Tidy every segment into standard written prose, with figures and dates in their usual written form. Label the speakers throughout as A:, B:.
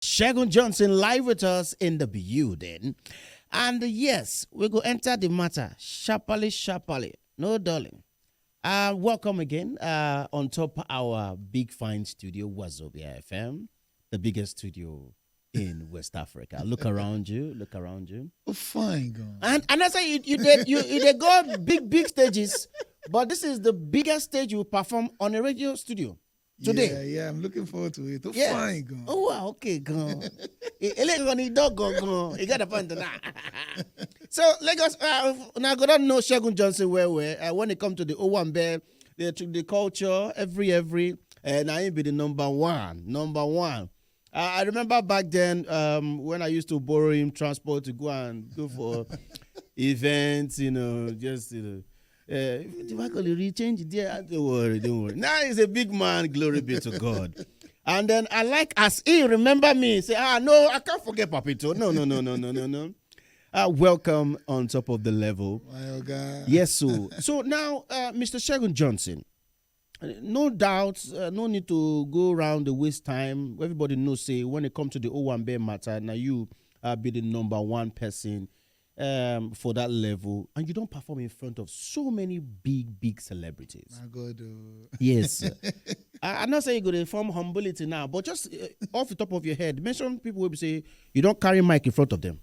A: Shagun Johnson live with us in the building. And yes, we go enter the matter sharply. No darling. Welcome again on top our big fine studio, Wazobia FM, the biggest studio in West Africa. Look around you.
B: Oh, fine, God.
A: And I say you they go big stages, but this is the biggest stage you perform on a radio studio today.
B: Yeah, I'm looking forward to it. Oh,
A: Yes.
B: fine, God.
A: Oh, wow, okay, go. You got a point now. So, Lagos, now I don't know Segun Johnson where when it comes to the Owambe, the culture, every, and I ain't be the number one. I remember back then when I used to borrow him transport to go for events, just, if I could rechange it, yeah, don't worry. Now he's a big man, glory be to God. And then I like as he remember me, say, no, I can't forget Papito. No. Welcome on top of the level.
B: My God.
A: Yes, so now, Mr. Shagun Johnson, no doubt, no need to go around the waste time. Everybody knows, say, when it comes to the Owambe matter, now you be the number one person for that level, and you don't perform in front of so many big celebrities.
B: My God.
A: Yes. I'm not saying you're going to form humility now, but just off the top of your head, mention people will say you don't carry mic in front of them.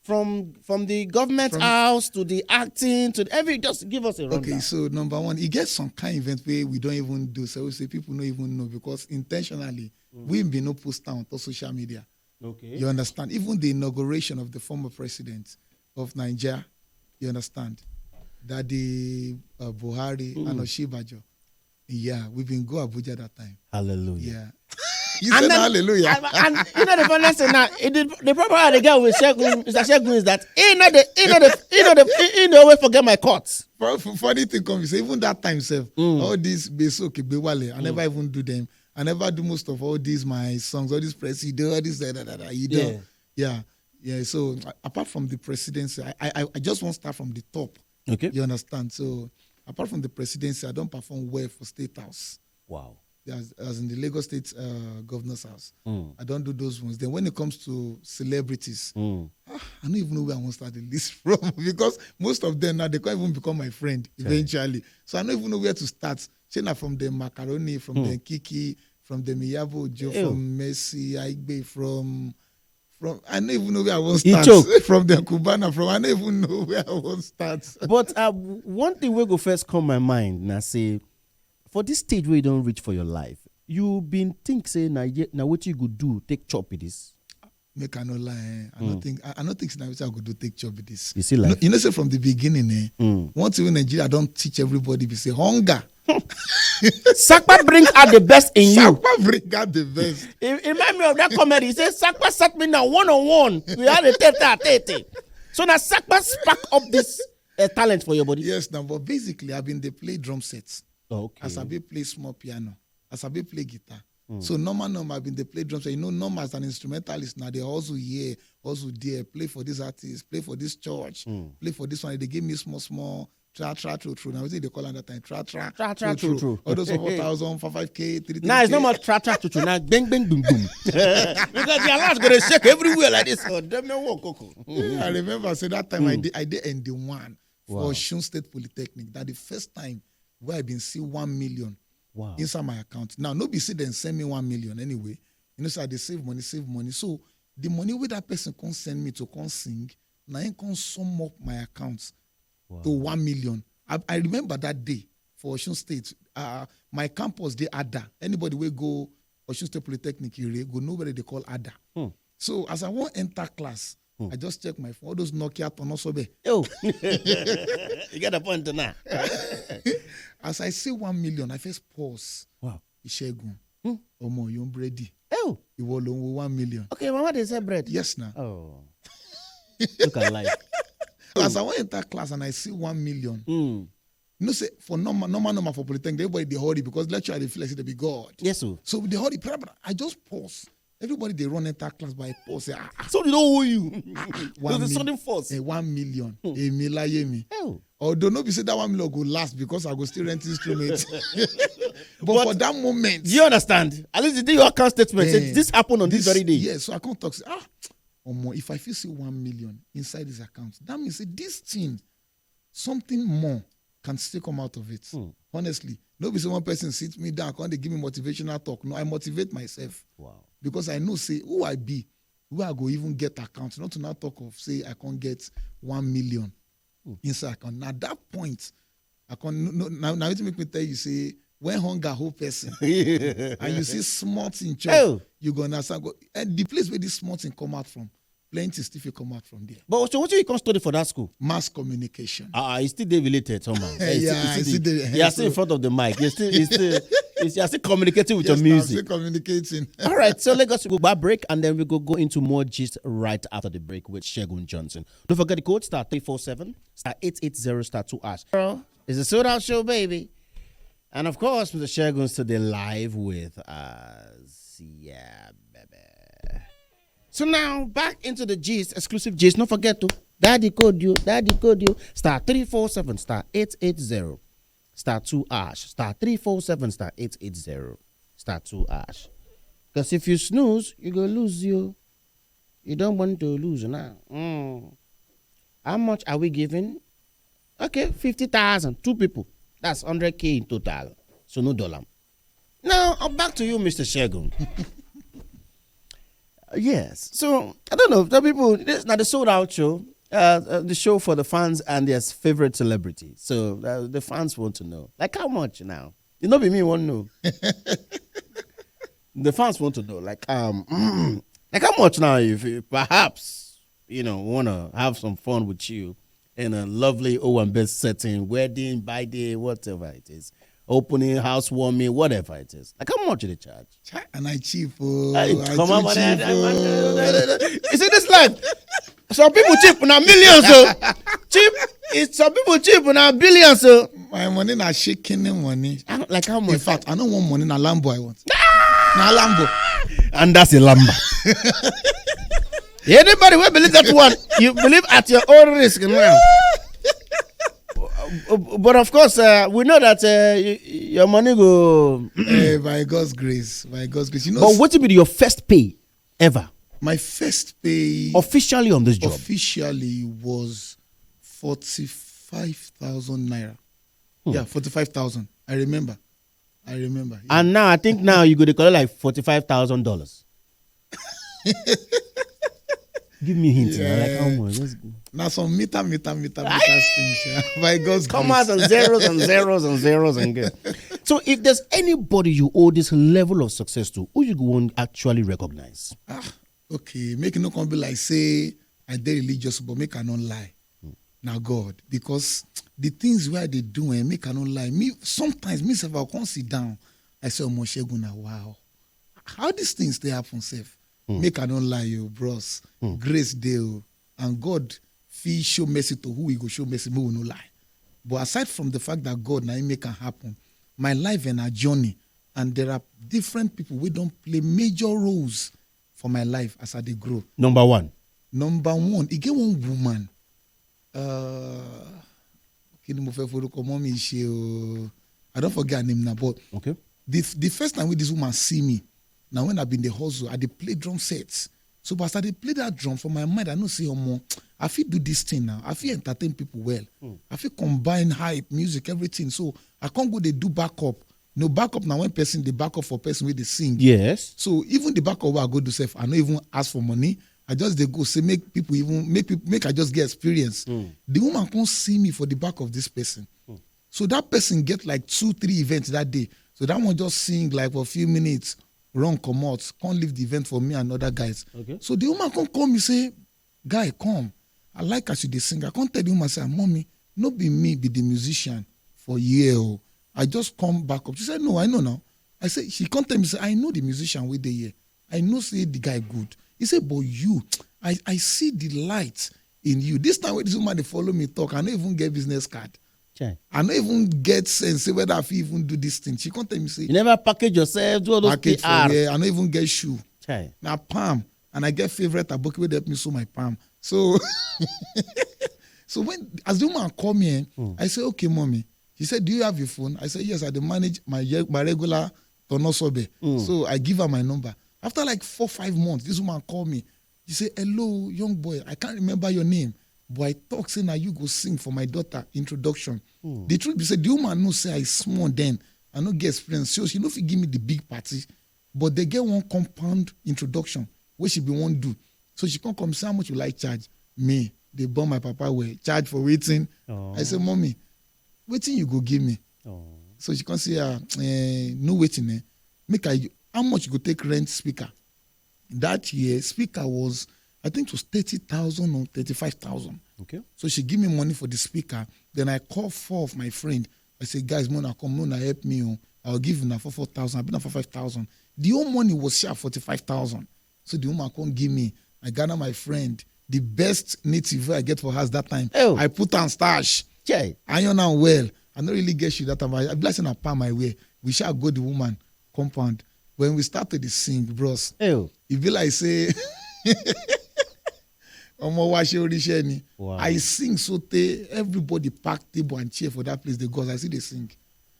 A: From the government house to the acting to just give us a rundown.
B: Okay, so number one, you get some kind of event where we don't even do. So we say people don't even know because intentionally we've been no post on social media.
A: Okay.
B: You understand? Even the inauguration of the former president of Nigeria, you understand? Daddy Buhari and Oshibajo. Yeah, we've been go Abuja that time.
A: Hallelujah.
B: Yeah. You said hallelujah.
A: And the funny thing now, the problem I get with Mr. Segun is that he always forget my cuts.
B: Funny thing comes, even that time, self, all these beso kebewale, I never even do them. I never do most of all these my songs, all these press, you do all this, you do. Yeah. So apart from the presidency, I just want to start from the top.
A: Okay.
B: You understand? So apart from the presidency, I don't perform well for State House.
A: Wow.
B: As in the Lagos State Governor's House. I don't do those ones. Then when it comes to celebrities, I don't even know where I want to start the list from because most of them now, they can't even become my friend eventually. So I don't even know where to start. Chena from the Macaroni, from the Kiki, from the Miyabo Joe, from Messi, Aigbe, from I don't even know where I want to start. From the Cubana, I don't even know where I want to start.
A: But one thing will go first come my mind, and I say, for this stage where you don't reach for your life, you been think say now what you could do, take chop with this.
B: Make I no lie. I don't think now I could do take chop with this.
A: You see, like
B: say from the beginning, once you in Nigeria, I don't teach everybody. We say hunger.
A: Sakpa bring out the best in you.
B: Sakpa bring out the best.
A: It remind me of that comedy. He says Sakpa sat me now 1-on-1. We had a tete. So now Sakpa spark up this talent for your body.
B: Yes, now but basically I've been they play drum sets.
A: Okay.
B: As I be play small piano. As I be play guitar. So normal I've been they play drum set. Normal as an instrumentalist now they also here, also there, play for this artist, play for this church, play for this one. They give me small. Tra true. Now we say they call it that time. Tra true. All those 4,000, 5K, 3.
A: Now it's not more tra true. Now bang boom. Because the alarm's gonna shake everywhere like this. Oh, them no work, Coco.
B: I remember I said that time I did end the one for Shagun State Polytechnic. That the first time where I been see 1 million inside my account. Now nobody see them send me 1 million anyway. So they save money. So the money where that person can send me to come sing, now I can sum up my accounts. To 1 million. I remember that day for Shagun State. My campus, they Ada. Anybody will go Shagun State Polytechnic, go nobody they call Ada. So as I want enter class, I just check my phone. All those Nokia Tonosobe.
A: Oh, you got a point now.
B: As I see 1 million, I first pause.
A: Wow.
B: Shagun. Omo, you ready?
A: Oh,
B: you will 1 million.
A: Okay, Mama, they say bread.
B: Yes, now.
A: Oh, look at life.
B: As I went enter class and I see 1 million, say for normal for Polytechnic, everybody they hurry because lecturer they feel like they be God.
A: Yes, sir.
B: So they hurry. I just pause. Everybody they run enter class by pause. Say,
A: So they don't owe you.
B: There's
A: a sudden force.
B: 1 million. Me. Although no be say that 1 million go last because I go still rent instruments. but for that moment.
A: Do you understand? At least you did your account statement. Say, this happened on this very day.
B: Yes, so I can't talk. Say, if I feel say 1 million inside this account, that means say this thing, something more can still come out of it. Honestly. Nobody say one person sits me down, can't they give me motivational talk. No, I motivate myself.
A: Wow.
B: Because I know, say, who I be, who I go even get accounts. Not to now talk of, say, I can't get 1 million inside account. Now, at that point, I can't, now it make me tell you, say, when hunger whole person, and you see small thing, you go and and the place where this small thing come out from, plenty still come out from there.
A: But so what you can study for that school?
B: Mass communication.
A: It's still related somehow.
B: You're
A: still in front of the mic. You're still communicating with your music.
B: I'm still communicating.
A: All right, so let's go back break and then we go into more gist right after the break with Shagun Johnson. Don't forget the code *347 *880 *2#. Girl, it's a sold out show, baby. And of course, Mr. Shagun's today live with us. Yeah, baby. So now, back into the gist, exclusive gist. Don't forget to daddy code you, *347 *880 *2#, *347 *880 *2#. Because if you snooze, you go lose you. You don't want to lose now. How much are we giving? Okay, 50,000, 2 people. That's 100K in total. So no dollar. Now, back to you, Mr. Shagun. Yes. So, I don't know. The people, this is not the sold out show. The show for the fans and their favorite celebrity. So, the fans want to know. Like, how much now? You know, be me won't know. The fans want to know. Like, like how much now if you perhaps, want to have some fun with you in a lovely Owambe setting, wedding, birthday, whatever it is. Opening, housewarming, whatever it is. Like, how much do they charge?
B: And I cheap.
A: You see this life? Some people cheap now millions. So cheap. Some people cheap now billions. So
B: my money na shaking money.
A: Like how much?
B: In fact, I don't want money na Lambo. I want. Na Lambo.
A: And that's a Lambo. Anybody will believe that one? You believe at your own risk now. But of course, we know that your money go
B: by God's grace. By God's grace,
A: But what will be your first pay ever?
B: My first pay
A: officially on this job
B: officially was 45,000 naira. Yeah, 45,000. I remember. Yeah.
A: And now I think you go to collect like $45,000. Give me hints.
B: Yeah.
A: Like how much?
B: Now some meter things. By God's
A: come
B: grace.
A: out and zeros and zeros and zeros and get. So if there's anybody you owe this level of success to, who you won't actually recognize?
B: Okay, make it not come be like say I did religious, but make I not lie. Now God, because the things where they do and make I not lie. Me sometimes myself I can't sit down. I say, Shagun, now wow, how these things they happen safe. Make I don't lie, you bros. Grace deal and God feel show mercy to who he go show mercy. Me will no lie. But aside from the fact that God now make it happen, my life and a journey, and there are different people who don't play major roles for my life as I dey grow.
A: Number one,
B: he get one woman. I don't forget her name now, but
A: okay.
B: The first time when this woman see me, now when I been the hustle, I dey play drum sets. So but as I dey play that drum for my mind, I know say more. I feel do this thing now. I feel entertain people well. I feel combine hype, music, everything. So I can't go they do backup. No backup now when person they back up for person where they sing.
A: Yes.
B: So even the backup where I go do self, I don't even ask for money. I just they go say make I just get experience. The woman can't see me for the back of this person. So that person get like 2-3 events that day. So that one just sing like for a few minutes, run come out, can't leave the event for me and other guys.
A: Okay.
B: So the woman can call me say, guy, come. I like as you dey sing. I can't tell the woman say, mommy, no be me, be the musician for year. I just come back up. She said, no, I know now. I said, she can't tell me, say, I know the musician with the year. I know say the guy good. He said, but you, I see the light in you. This time when this woman they follow me talk, I don't even get business card.
A: Chai.
B: I don't even get sense whether I even do this thing. She can't tell me say
A: you never package yourself, do all those
B: package
A: PR.
B: for, yeah, I don't even get shoe. Now palm, and I get favorite aboki wey help me sew my palm. So, so as the woman call me, I say, okay, mommy. She said, do you have your phone? I said, yes, I manage my regular tonosobe. So I give her my number. After like 4-5 months, this woman called me. She said, hello, young boy, I can't remember your name, but I talk saying that you go sing for my daughter introduction. The truth be said, the woman know say I small then, I no get experience. So she no fit give me the big party, but they get one compound introduction where she be one do. So she can't come say how much you like charge me. They born my papa way charge for waiting. I say, mommy, waiting you go give me. So she can say, no waiting. Make how much you go take rent speaker? That year, speaker was, I think it was 30,000 or 35,000.
A: Okay.
B: So she give me money for the speaker. Then I call 4 of my friend. I say, guys, Mona, come, Mona, help me. I'll give you for 4,000. I've been for 5,000. The whole money was share 45,000. So the woman can't give me. I gather my friend, the best native I get for her that time.
A: Oh.
B: I put on stash. Iron and well. I don't really get you that time. I blessing a palm my way. We shall go the woman compound. When we started to sing, bros, it be like say, wow. I sing so everybody pack table and chair for that place. They go, I see they sing.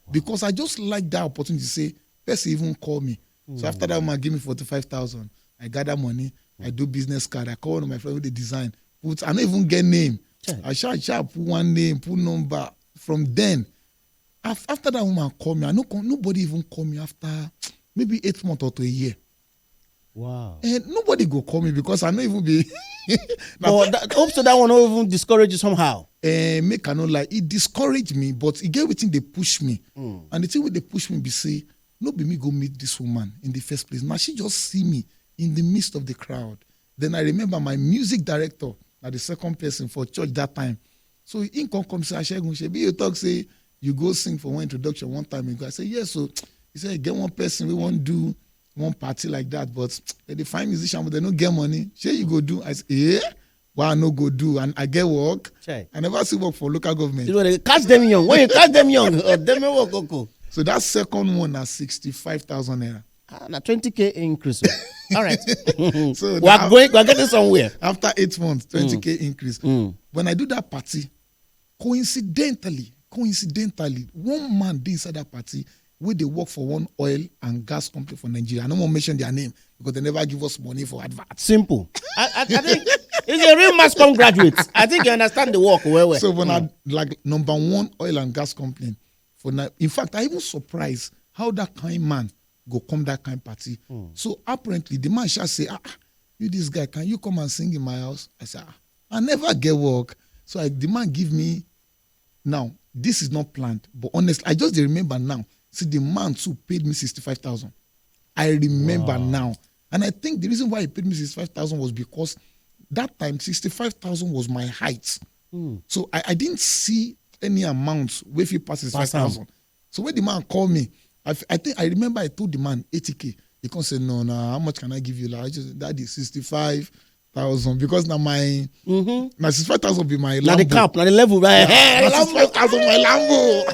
B: Wow. Because I just like that opportunity to say, person even call me. So after that woman give me 45,000. I gather money. I do business card. I call one of my friends with the design. I don't even get name. I shall put one name, put number. From then, after that woman call me, nobody even call me after maybe 8 months or to a year.
A: Wow.
B: And nobody go call me because I know even be.
A: Hope so that one will even discourage you somehow.
B: Make I no lie, it discouraged me, but it get everything they push me. And the thing with they push me be say, no be me go meet this woman in the first place. Now she just see me in the midst of the crowd. Then I remember my music director, the second person for church that time. So in come say, Shagun, you talk say you go sing for one introduction one time ago. I say yes. So he said get one person we won't do one party like that, but they find musician but they don't get money. Say you go do. I say why I no go do and I get work. I never see work for local government.
A: You catch them young. When you catch them young, them work.
B: So that second one is 65,000 naira.
A: Na 20K increase. All right.
B: So
A: we're getting somewhere.
B: After 8 months, 20K increase. When I do that party, coincidentally, one man did inside that party where they work for one oil and gas company for Nigeria. I don't want to mention their name because they never give us money for advert.
A: Simple. I think it's a real mass com graduate. I think you understand the work well.
B: So when I like number one oil and gas company for now, in fact, I even surprised how that kind man go come that kind party. So apparently the man shall say, you this guy, can you come and sing in my house? I said, I never get work. So the man give me, now this is not planned, but honestly, I just remember now. See, the man too paid me 65,000. I remember now. And I think the reason why he paid me 65,000 was because that time 65,000 was my height. So I didn't see any amount where he passed 65,000. So when the man called me, I remember I told the man 80K. He can't say no, how much can I give you? Like, that is 65,000 because now my 65,000 be my Lambo.
A: Now the cap, now the level, right?
B: Yeah, 65,000 my Lambo.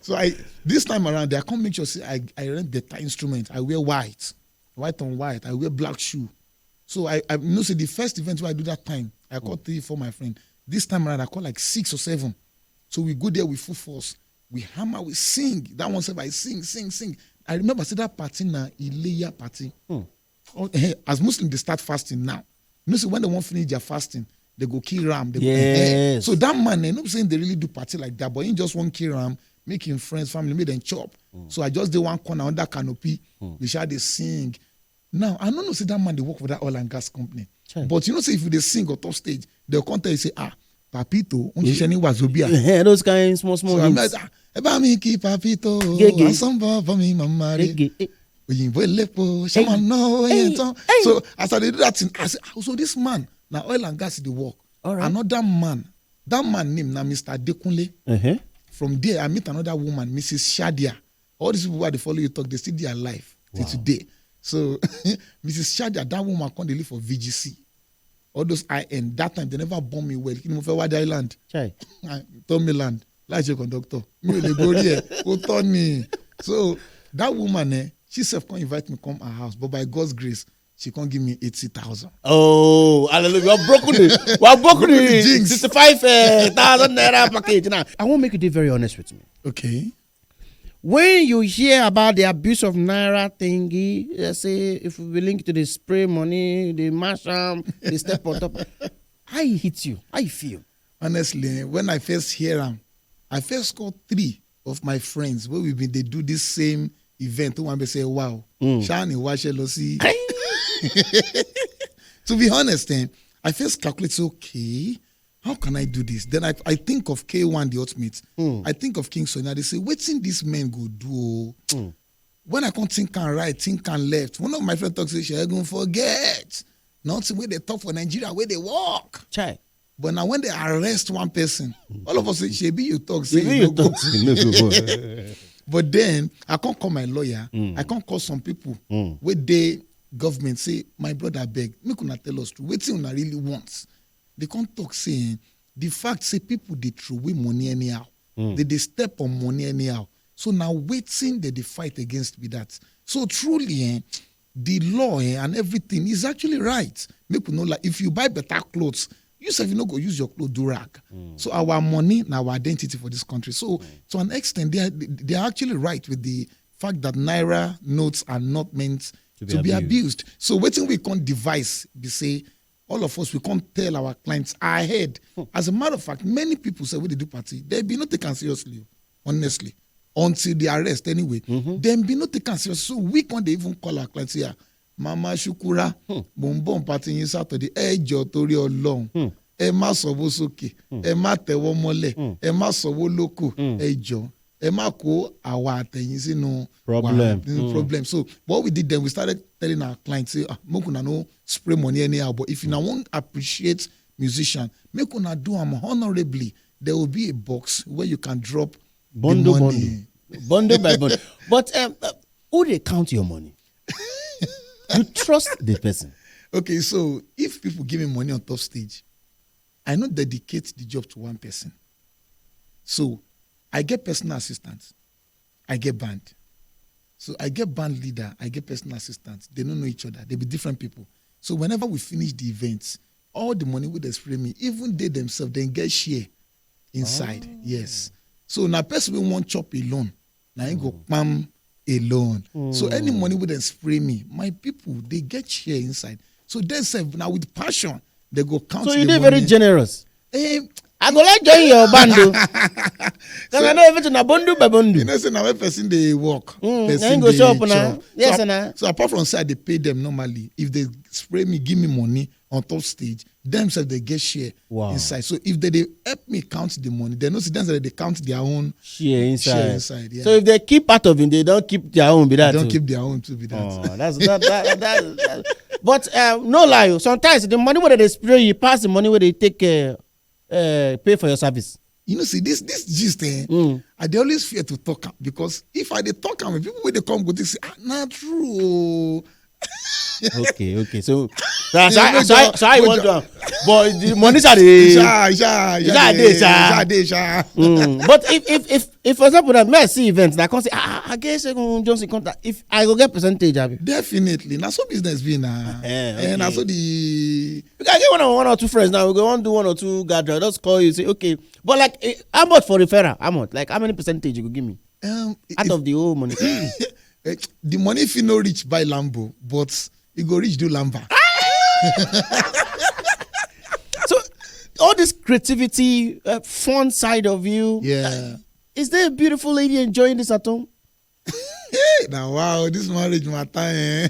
B: So this time around, I can't make sure I rent the instrument. I wear white on white. I wear black shoe. So I know say the first event where I do that time, I call 3 for my friend. This time around, I call like 6 or 7. So we go there with full force. We hammer, we sing. That one said I sing. I remember see that party now, Ileya party. As Muslims, they start fasting now. You know, so when they won't finish their fasting, they go kill ram.
A: Yes.
B: So that man, I'm not saying they really do party like that, but he just want kill ram, making friends, family, make them chop. So I just did one corner under canopy. We shall they sing. Now, I don't know say that man, they work for that oil and gas company. But you know, say if they sing or top stage, they'll come tell you, say, Papito,
A: those kind small
B: so I'm like, Papito, for me, mama. So as I did that thing, I said, so this man, now oil and gas is the work.
A: Right.
B: Another man, that man named now Mr. Dekunle. From there, I meet another woman, Mrs. Shadia. All these people who they follow you talk, they still their life till today. So Mrs. Shadia, that woman can't live for VGC. All those IN, that time they never bomb me well. You know, for Wadi Island, Tommy Land, like your conductor. Me, they go there, go Tony. So that woman, She self can't invite me come her house, but by God's grace, she can't give me 80,000.
A: Oh, hallelujah. We have broken the 65,000 naira package. Now, I won't make you be very honest with me.
B: Okay.
A: When you hear about the abuse of naira thingy, let's say if we link to the spray money, the mash the step on top, how it hits you? How you feel?
B: Honestly, when I first hear them, I first called 3 of my friends where they do this same event. One be say, wow, Shani, watch see. To be honest, I first calculate, okay, how can I do this? Then I think of K1, the ultimate. I think of King Sonia. They say, what's in this man go do? When I can't think and right, think and left. One of my friends talks, Shagun, forget. Nothing where they talk for Nigeria, where they walk.
A: Chai.
B: But now when they arrest one person, all of us say, Shebi, you talk, say
A: you talk.
B: But then I can't call my lawyer. I can't call some people where they government say, my brother beg, make una tell us true. Waiting una really wants. They can't talk saying the fact say people they throw away money anyhow. They step on money anyhow. So now waiting they fight against me that. So truly, the law and everything is actually right. Make know like if you buy better clothes, you say you not go use your clothes do rag. So our money and our identity for this country. So to an extent, they are actually right with the fact that naira notes are not meant to be abused. So waiting we can't devise, we say, all of us, we can't tell our clients ahead. As a matter of fact, many people say when they do party, they be not taken seriously, honestly, until the arrest anyway. Then be not taken seriously. So we can't even call our clients here, Mama Shukura, Bombom party in Saturday, Jotori Olong, Emma Sobosoke, Emma Tewomole, Emma Soboloko, Jo. Emako our things, problem. So what we did then, we started telling our clients, say, Mokuna no spray money anyhow. But if you now won't appreciate musician, make una do them honorably. There will be a box where you can drop bundle by bundle. But who they count your money? You trust the person. Okay, so if people give me money on top stage, I not dedicate the job to one person. So I get personal assistants. I get band. So I get band leader. I get personal assistants. They don't know each other. They be different people. So whenever we finish the events, all the money would spray me. Even they themselves, they get share inside. Oh. Yes. So now person will want chop alone. Now I go pam alone. So any money would spray me. My people, they get share inside. So they say now with passion, they go count. So you did very generous. I go like join your bando. Because I know everything a bundle by bundle. You know, say now person they work. Person go shop now. Yes, so apart from say they pay them normally, if they spray me, give me money on top stage, themselves they get share inside. So if they help me count the money, they know that they count their own share inside. Yeah. So if they keep part of it, they don't keep their own. Be that they don't keep their own to be that. Oh, that's that. But no lie, sometimes the money where they spray you pass the money where they take pay for your service. You know, see this gist I they always fear to talk because if I they talk with people when they come go they say not true. Okay. So I want to, but the money are But if for example that may see events that can say I guess Segun Johnson contact if I go get percentage of it. Definitely. Now so business be now. And also the we can get one or two friends now. We go on do one or two gather. Just call you say okay. But like how much for referral? How much? Like how many percentage you could give me? Out of the whole money. The money if you no reach buy Lambo, but you go reach do Lamba. So all this creativity, fun side of you. Yeah. Is there a beautiful lady enjoying this at home? Now wow, this marriage matter.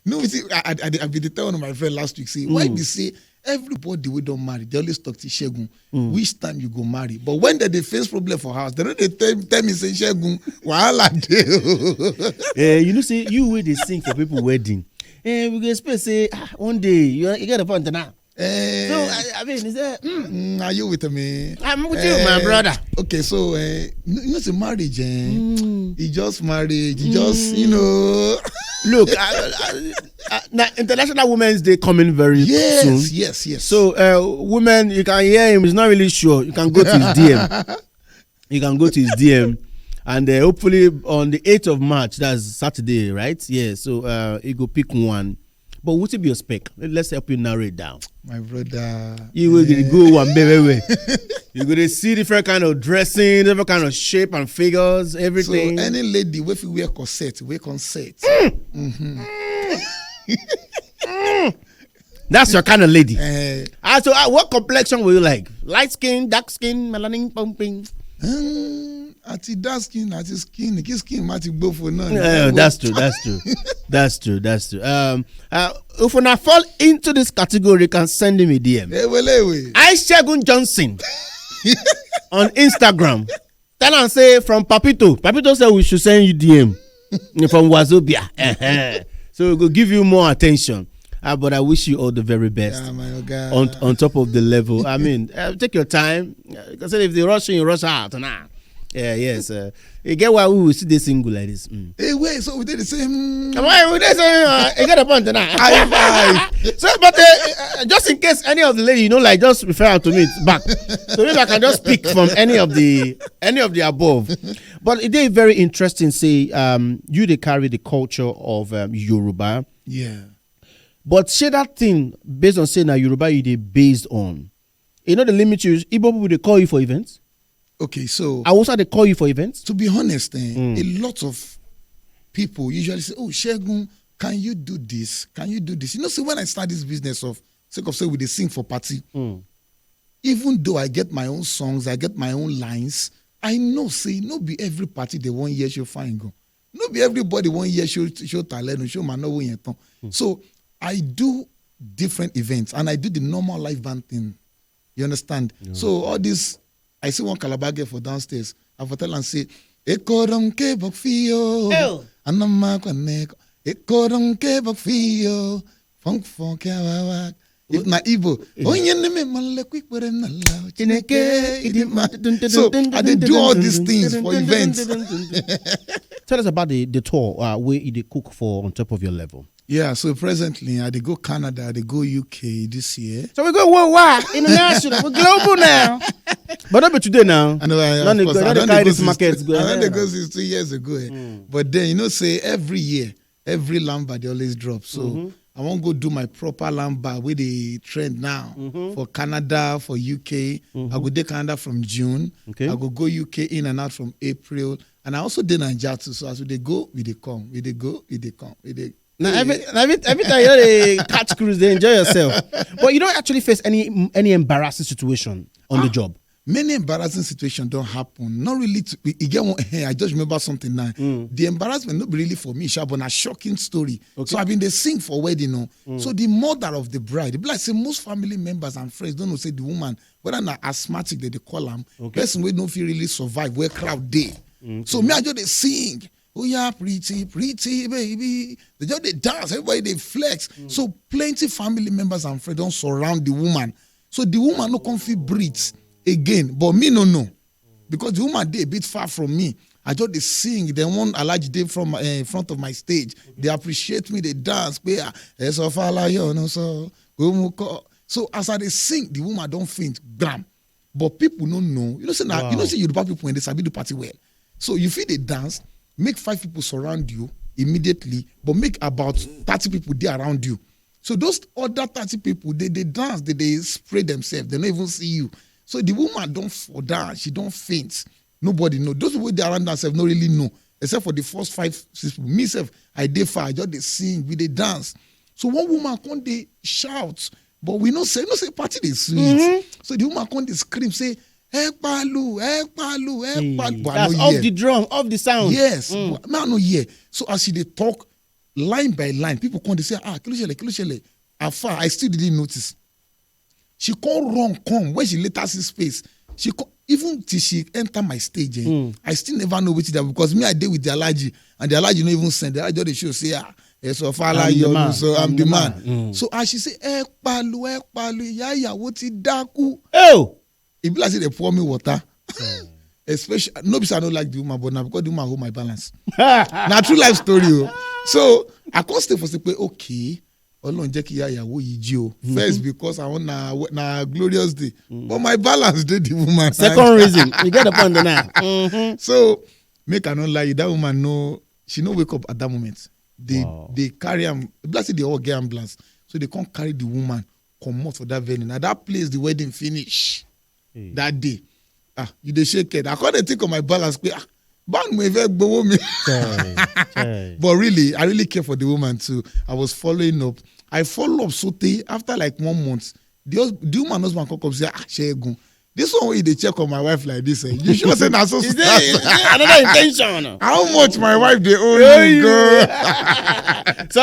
B: No, see, I be tell one of my friend last week say why they say everybody we don't marry, they always talk to Shagun. Which time you go marry? But when they face problem for house, they don't tell me say Shagun, wahala dey. You know, say you way they sing for people wedding. We go expect say one day you get a point now. So I mean, is that are you with me? I'm with you, my brother. Okay, so you know, the marriage, he just married, he just Look, now International Women's Day coming very soon. Yes. So, women, you can hear him. He's not really sure. You can go to his DM.
A: And hopefully on the 8th of March, that's Saturday, right? Yeah, so you go pick one. But what will be your spec? Let's help you narrow it down.
B: My brother.
A: You will go one baby. You're going to see different kind of dressing, different kind of shape and figures, everything.
B: So any lady, if you wear corset,
A: That's your kind of lady. So what complexion will you like? Light skin, dark skin, melanin pumping?
B: At dark skin, at skin might go for none.
A: That's true. If when I fall into this category, you can send him a DM. I Shagun Johnson on Instagram. Tell and say from Papito. Papito said we should send you DM from Wazobia. So we will give you more attention. But I wish you all the very best. On top of the level. I mean, take your time. Because if they rush in, you rush out. Nah. Yeah, yes. You get why we will see this single like this.
B: Hey, wait, so we did the same.
A: Why we did the same? You got a point now. So, but just in case any of the lady, like just refer out to me back. So maybe I can just pick from any of the above. But it is very interesting. Say, you they carry the culture of Yoruba.
B: Yeah.
A: But say that thing based on saying that Yoruba you they based on. The limit you Igbo people they call you for events.
B: Okay, so
A: I also they call you for events.
B: To be honest, a lot of people usually say, "Oh, Shagun, can you do this? Can you do this?" So when I start this business of sake of say we they sing for party, even though I get my own songs, I get my own lines, I know say no be every party they want hear show fine go. No be everybody want hear show talent, show man no way. So I do different events and I do the normal live band thing. You understand? Yeah. So all this. I see one Calabar girl for downstairs. I for tell and say, "Ekoron ke bakfio, anama kwanek. Ekoron ke bakfio, funk wawak." If na Igbo, onyeneme manle quick were na lao. So I did do all these things for events.
A: Tell us about the tour where you cook for on top of your level.
B: Yeah, so presently I go Canada, I go UK this year.
A: So we go worldwide, international, we're global now. But not today now.
B: I know. I don't go since 2 years ago. But then say every year, every lamba they always drop. So I won't go do my proper lamba with the trend now for Canada, for UK. I go to Canada from June. Okay. I go UK in and out from April. And I also did Nigeria too. So as they go, we they come. We they go, we they come. We they.
A: Now every time you catch cruise, they enjoy yourself. But you don't actually face any embarrassing situation on the job.
B: Many embarrassing situations don't happen. Not really. I just remember something now. The embarrassment not really for me, but a shocking story. Okay. So I've been they sing for wedding. So the mother of the bride, like say most family members and friends don't know say the woman whether not asthmatic they call them. Okay. Person we don't feel really survive where crowd day. Okay. So me I just they sing. Oh yeah, pretty baby. They just they dance, everybody they flex. So plenty family members and friends don't surround the woman. So the woman no can feel breathe again. But me no. Because the woman they a bit far from me. I just they sing. They want a large day from front of my stage. They appreciate me, they dance. So as I they sing, the woman don't faint. Gram. But people don't know. You know say now, wow. Yoruba people when they sabi do party well. So you feel they dance. Make 5 people surround you immediately, but make about 30 people there around you. So those other 30 people, they dance, they spray themselves, they don't even see you. So the woman don't fall down, she don't faint. Nobody know. Those people they around themselves don't really know, except for the first 5, 6 people. Myself, I did fire, I just they sing, we they dance. So one woman come they shout, but we no say party they sweet. So the woman come they scream, say, Ekpalu.
A: That's off the drum, off the sound.
B: Yes. Man, no hear. So as they talk line by line, people come they say, Kilushele. Afar, I still didn't notice. She come when she later see space. She come, even till she enter my stage, I still never know which that because me I did with the allergy and the allergy no even send. The allergy they show say so far like you, so I'm the man. So as she say Ekpalu, yaya what daku. Oh. If like say they pour me water, especially nobody I don't like the woman, but now because the woman hold my balance. Now true life story. So I can't stay for say okay. First because I want na glorious day, but my balance did the woman.
A: Second reason, you get upon the now.
B: So make I not lie you, that woman no, she no wake up at that moment. They carry him, blessed they all get ambulance. So they can't carry the woman, come out for that venue. Now that place, the wedding finish that day. You dey shake it. I can't think of my balance. But really, I really care for the woman too. I was following up. I follow up so after like 1 month. The woman husband come up say, Shagun. This one way they check on my wife like this. You sure say na so
A: is there another intention?
B: How much my wife they owe you, girl?
A: So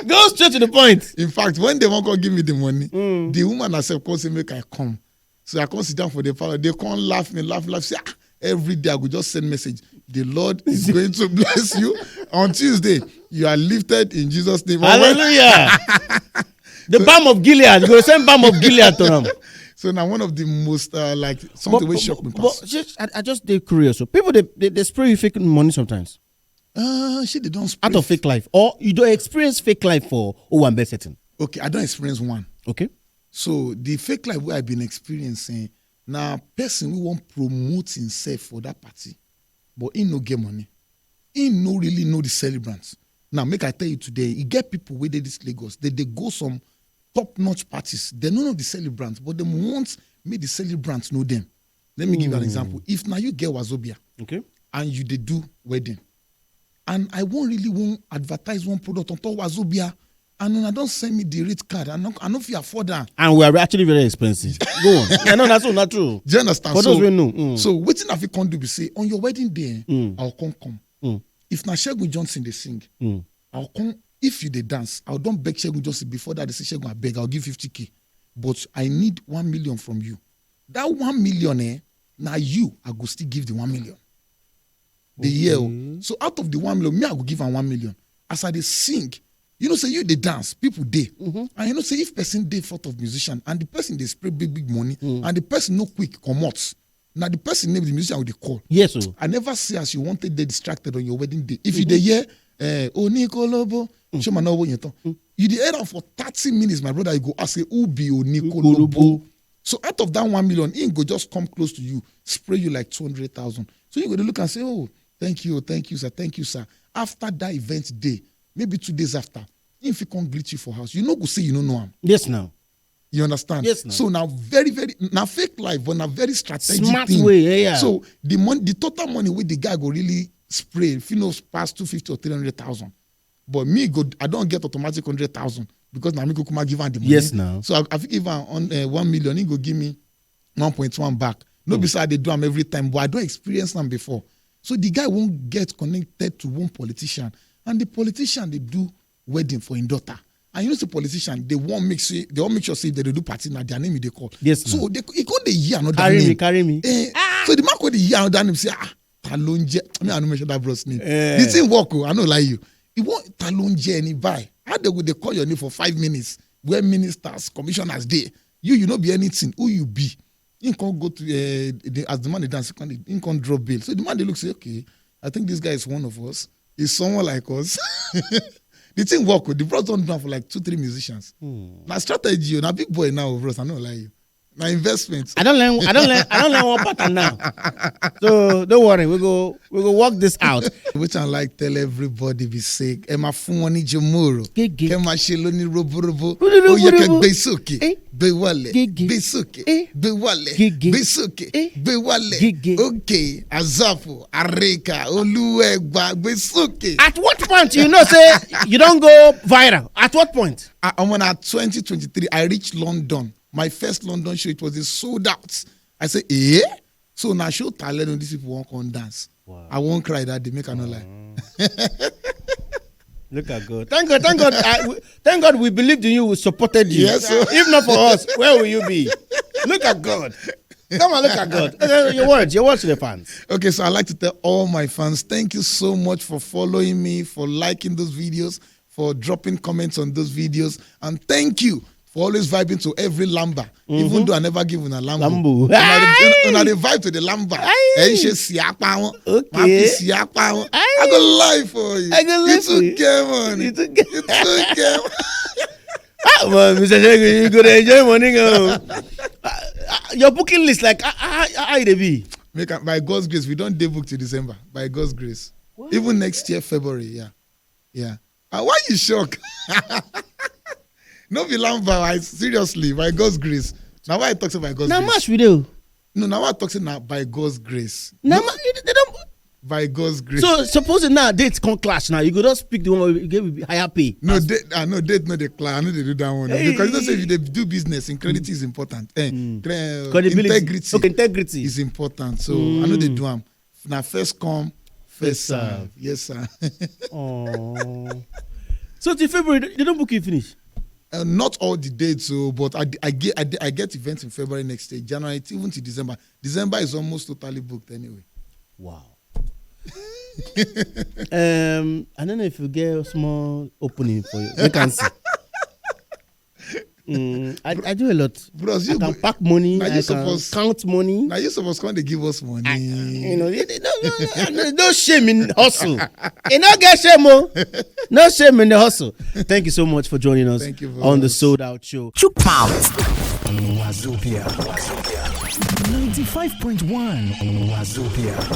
A: go straight to the point.
B: In fact, when they won't go give me the money, the woman herself calls say make I come. So I come sit down for the parlor. They come laugh. Say, every day I will just send message. The Lord is going to bless you. On Tuesday, you are lifted in Jesus' name.
A: Hallelujah. The balm of Gilead. You go send balm of Gilead to them.
B: So now one of the most like something which shocked me.
A: I just dey curious. So people they spray you fake money sometimes.
B: They don't spray
A: out of fake life, or you don't experience fake life for Owambe setting.
B: Okay, I don't experience one.
A: Okay.
B: So the fake life where I've been experiencing now, person who won't promote himself for that party, but he no get money. He no really know the celebrants. Now make I tell you today, you get people where they this Lagos, they go some top-notch parties. They don't know the celebrants, but they want make the celebrants know them. Let me give you an example. If now you get Wazobia,
A: okay,
B: and you they do wedding, and I won't advertise one product on top Wazobia, and when I don't send me the rate card, I don't feel afford that.
A: And we are actually very expensive. Go on. Yeah, no, that's not true.
B: Do you understand?
A: For those we know.
B: So what thing have you can do? Be say on your wedding day, I'll come. If na Shagun Johnson they sing, I'll come. If you they dance, I'll don't beg Shagun Johnson before that. They say Shagun, I beg, I'll give 50K, but I need 1 million from you. That 1 million, now you, I go still give the 1 million. The year. So out of the 1 million, me I go give her 1 million. As I they sing, you know, say you they dance, people they, and you know, say if person they front of musician and the person they spray big money and the person no quick come out. Now the person name the musician with the call.
A: Yes, sir.
B: I never see as you wanted they distracted on your wedding day. If you they hear, Onikolobo, show my no you the air for 30 minutes, my brother, you go ask who be Onikolobo. So out of that 1 million, he go just come close to you, spray you like 200,000. So you go to look and say, oh, thank you, sir. After that event day, maybe 2 days after, if he can't greet you for house, you know go say you don't know him.
A: Yes, now.
B: You understand?
A: Yes, now.
B: So now very, now fake life, but now very strategic
A: smart
B: thing.
A: way, yeah.
B: So the money, the total money with the guy go really spray, if you know, past 250 or 300,000. But me go, I don't get automatic 100,000 because now me go come give him the money.
A: Yes, now.
B: So I think even on 1 million, he go give me 1.1 back. No, besides they do them every time, but I don't experience them before. So the guy won't get connected to one politician, and the politician they do wedding for his daughter. And you know the politician they won't make sure say if they do party now their name they call.
A: Yes.
B: So they go the year another
A: name.
B: Carry me. So the man go the year another name say Talonje. I don't mention that bro's name. The thing work. I don't lie you. He want Talonje and he buy. How they call your name for 5 minutes? Where ministers, commissioners there. You not be anything. Who you be? He can't go to as the man they dance. He can't drop bill. So the man they look say okay. I think this guy is one of us. He's someone like us. The thing work. The bros don't do for like 2-3 musicians. Now strategy. Now big boy now, bros. I don't lie you. My investments.
A: I don't learn one pattern now. So don't worry, we go work this out.
B: Which I like tell everybody be sick. Emma Funwani Jamuro. Kema Sheloni Robo. Oh yeah, be soke. Be wale. Be soke. Be wale. Be soke. Be wale. Okay. Azapo. Areka. Oluwegba. Be soke.
A: At what point you know say you don't go viral? At what point?
B: I'm on 2023. I reached London. My first London show, it was a sold out. I said, So now show talent when these people won't come dance. Wow. I won't cry that they make a no lie.
A: Look at God. Thank God. Thank God we believed in you, we supported you.
B: Yes, sir.
A: If not for us, where will you be? Look at God. Come on, look at God. Your words to the fans.
B: Okay, so I'd like to tell all my fans, thank you so much for following me, for liking those videos, for dropping comments on those videos, and thank you for always vibing to every lamba, even though I never give una lambo. Una the vibe to the lamba. Okay. I go lie for you. It's okay, man. It's okay.
A: Man, Mr. Shagun, you go to enjoy money. Your booking list, like, how they be?
B: By God's grace, we don't day book to December. By God's grace. What? Even next year, February, yeah. Why you shocked? No be lamba, seriously, by God's grace. Now why I talk about God's grace?
A: Now much we do.
B: No, now I talk now by God's grace.
A: Now they don't.
B: By God's grace.
A: So supposing now dates can clash now, you go just pick the one you get higher pay.
B: No date, no the clash. I know they do that one because you know say if they do business, credibility is important. Integrity.
A: Okay, integrity
B: is important. So I know they do them. Now first come, first serve. Yes, sir.
A: Oh. So till February they don't book you finish.
B: Not all the dates, but I get events in February next year, January even to December. December is almost totally booked anyway.
A: Wow. I don't know if you get a small opening for you. Vacancy. I do a lot.
B: Bros,
A: I can pack money. I can count money.
B: Now you supposed to give us money.
A: No shame in hustle. No get shame, no shame in the hustle. Thank you so much for joining us on the Sold Out Show.
C: Chook Pout. Wazobia. 95.1 Wazobia.